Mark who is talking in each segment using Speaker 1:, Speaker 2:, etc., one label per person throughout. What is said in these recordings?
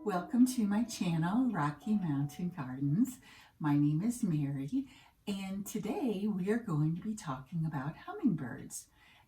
Speaker 1: Welcome to my channel, Rocky Mountain Gardens. My name is Mary, and today we are going to be talking about hummingbirds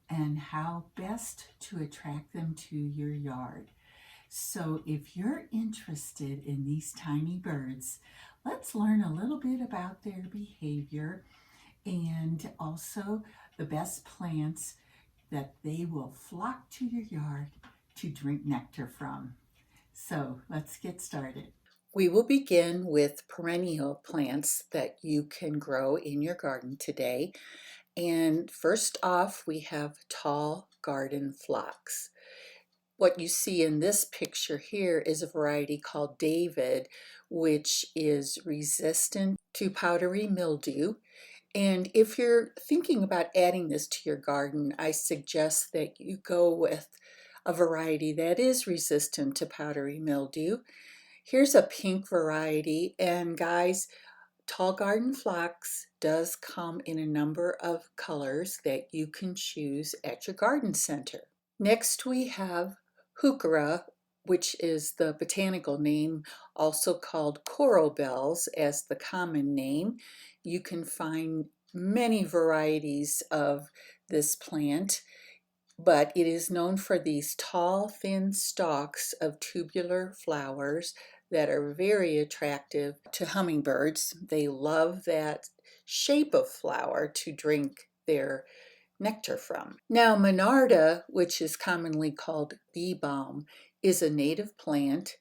Speaker 1: and how best to attract them to your yard. So if you're interested in these tiny birds, let's learn a little bit about their behavior and also the best plants that they will flock to your yard to drink nectar from. So let's get started. We will begin with perennial plants that you can grow in your garden today. And first off, we have tall garden phlox. What you see in this picture here is a variety called David, which is resistant to powdery mildew. And if you're thinking about adding this to your garden, I suggest that you go with a variety that is resistant to powdery mildew. Here's a pink variety, and guys, tall garden phlox does come in a number of colors that you can choose at your garden center. Next we have heuchera, which is the botanical name, also called coral bells as the common name. You can find many varieties of this plant, but it is known for these tall, thin stalks of tubular flowers that are very attractive to hummingbirds. They love that shape of flower to drink their nectar from. Now, Monarda, which is commonly called bee balm, is a native plant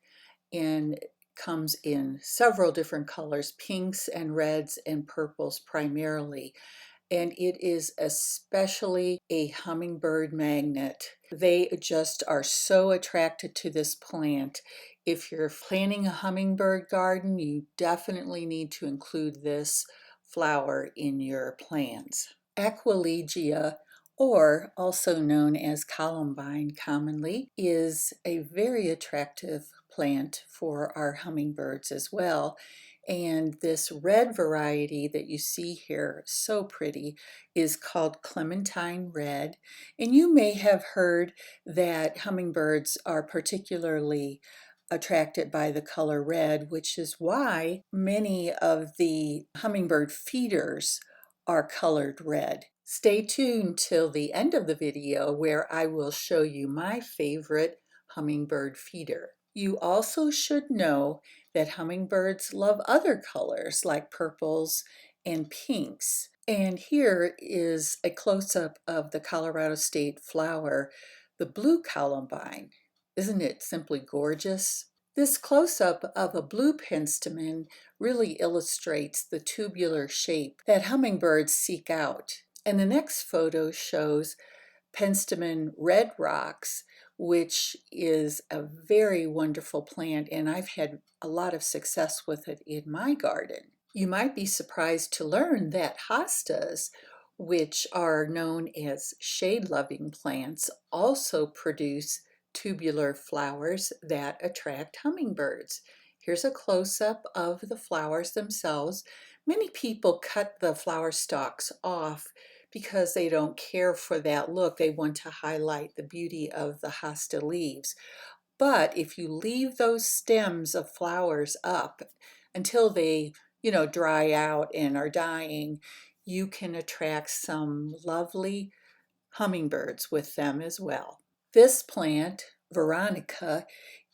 Speaker 1: and comes in several different colors, pinks and reds and purples primarily. And it is especially a hummingbird magnet. They just are so attracted to this plant. If you're planting a hummingbird garden, you definitely need to include this flower in your plans. Aquilegia, or also known as columbine commonly, is a very attractive plant for our hummingbirds as well. And this red variety that you see here, so pretty, is called Clementine Red. And you may have heard that hummingbirds are particularly attracted by the color red, which is why many of the hummingbird feeders are colored red. Stay tuned till the end of the video where I will show you my favorite hummingbird feeder. You also should know that hummingbirds love other colors like purples and pinks. And here is a close-up of the Colorado State flower, the blue columbine. Isn't it simply gorgeous? This close-up of a blue penstemon really illustrates the tubular shape that hummingbirds seek out. And the next photo shows penstemon red rocks, which is a very wonderful plant, and I've had a lot of success with it in my garden. You might be surprised to learn that hostas, which are known as shade-loving plants, also produce tubular flowers that attract hummingbirds. Here's a close-up of the flowers themselves. Many people cut the flower stalks off because they don't care for that look. They want to highlight the beauty of the hosta leaves. But if you leave those stems of flowers up until they, dry out and are dying, you can attract some lovely hummingbirds with them as well. This plant, Veronica,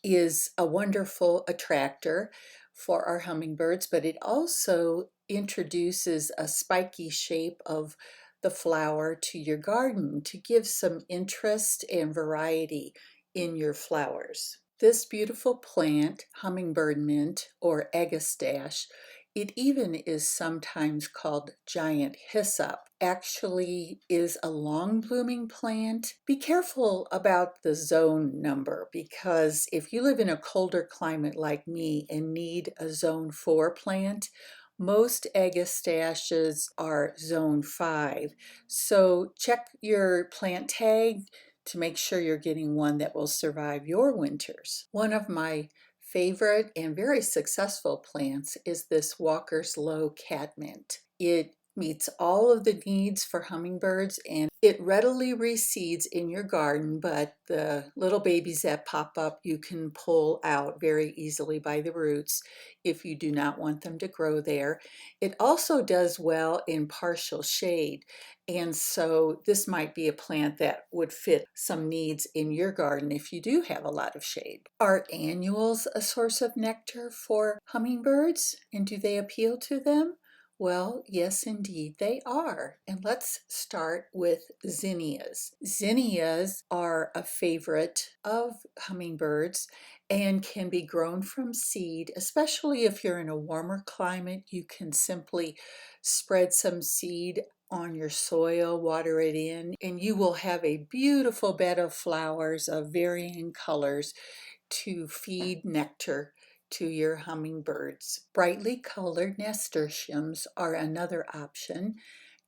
Speaker 1: is a wonderful attractor for our hummingbirds, but it also introduces a spiky shape of the flower to your garden to give some interest and variety in your flowers. This beautiful plant, hummingbird mint or agastache, it even is sometimes called giant hyssop, actually is a long blooming plant. Be careful about the zone number, because if you live in a colder climate like me and need a zone 4 plant, most agastaches are zone 5. So check your plant tag to make sure you're getting one that will survive your winters. One of my favorite and very successful plants is this Walker's Low catmint. It meets all of the needs for hummingbirds, and it readily reseeds in your garden, but the little babies that pop up you can pull out very easily by the roots if you do not want them to grow there. It also does well in partial shade, and so this might be a plant that would fit some needs in your garden if you do have a lot of shade. Are annuals a source of nectar for hummingbirds, and do they appeal to them? Well, yes, indeed, they are. And let's start with zinnias. Zinnias are a favorite of hummingbirds and can be grown from seed, especially if you're in a warmer climate. You can simply spread some seed on your soil, water it in, and you will have a beautiful bed of flowers of varying colors to feed nectar to your hummingbirds. Brightly colored nasturtiums are another option,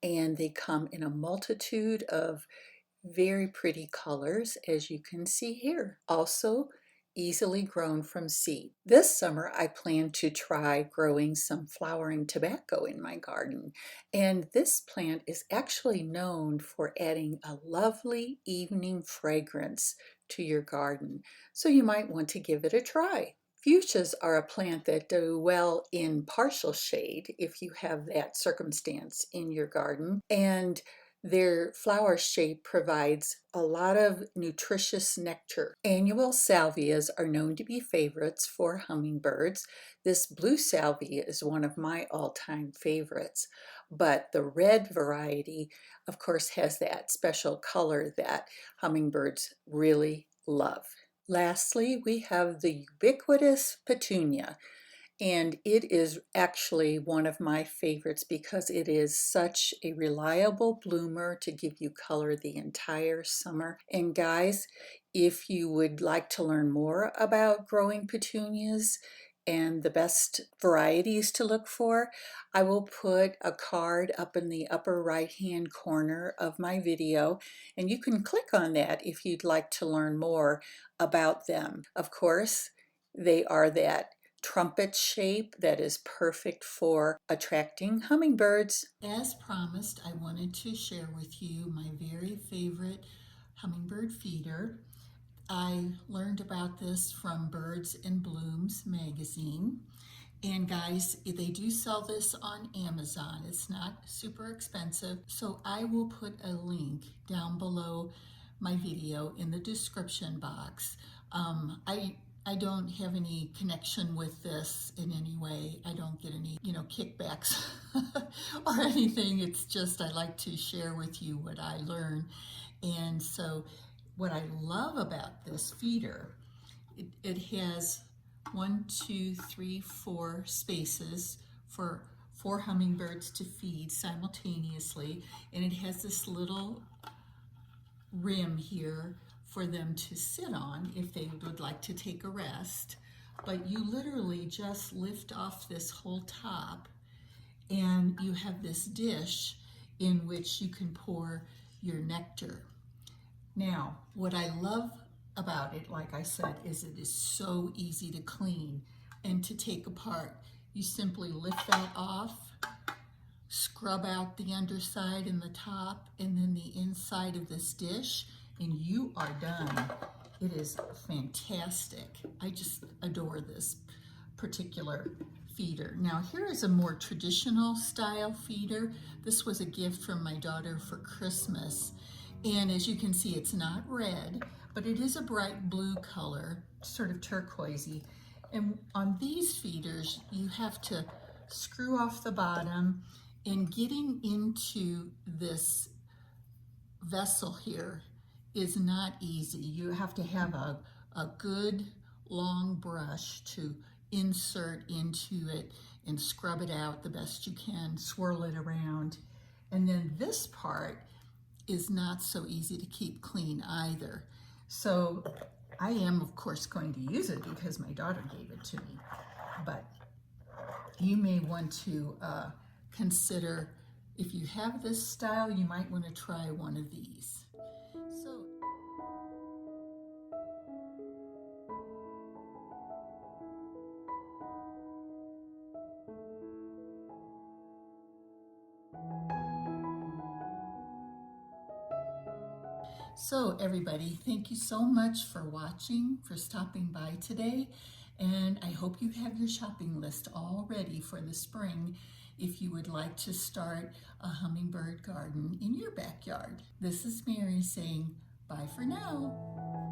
Speaker 1: and they come in a multitude of very pretty colors, as you can see here. Also, easily grown from seed. This summer, I plan to try growing some flowering tobacco in my garden. And this plant is actually known for adding a lovely evening fragrance to your garden. So you might want to give it a try. Fuchsias are a plant that do well in partial shade if you have that circumstance in your garden. And their flower shape provides a lot of nutritious nectar. Annual salvias are known to be favorites for hummingbirds. This blue salvia is one of my all-time favorites, but the red variety, of course, has that special color that hummingbirds really love. Lastly, we have the ubiquitous petunia. And it is actually one of my favorites because it is such a reliable bloomer to give you color the entire summer. And guys, if you would like to learn more about growing petunias and the best varieties to look for, I will put a card up in the upper right hand corner of my video, and you can click on that if you'd like to learn more about them. Of course, they are that trumpet shape that is perfect for attracting hummingbirds. As promised, I wanted to share with you my very favorite hummingbird feeder. I learned about this from Birds and Blooms magazine. And guys, they do sell this on Amazon. It's not super expensive. So I will put a link down below my video in the description box. I don't have any connection with this in any way. I don't get any, kickbacks or anything. It's just I like to share with you what I learn. And so what I love about this feeder, it has 1, 2, 3, 4 spaces for 4 hummingbirds to feed simultaneously, and it has this little rim here for them to sit on if they would like to take a rest. But you literally just lift off this whole top and you have this dish in which you can pour your nectar. Now, what I love about it, like I said, is it is so easy to clean and to take apart. You simply lift that off, scrub out the underside and the top, and then the inside of this dish, and you are done. It is fantastic. I just adore this particular feeder. Now here is a more traditional style feeder. This was a gift from my daughter for Christmas. And as you can see, it's not red, but it is a bright blue color, sort of turquoisey. And on these feeders, you have to screw off the bottom, and getting into this vessel here is not easy. You have to have a good long brush to insert into it and scrub it out the best you can, swirl it around. And then this part is not so easy to keep clean either. So I am, of course, going to use it because my daughter gave it to me. But you may want to consider, if you have this style, you might want to try one of these. So So everybody, thank you so much for watching, for stopping by today, and I hope you have your shopping list all ready for the spring if you would like to start a hummingbird garden in your backyard. This is Mary saying bye for now.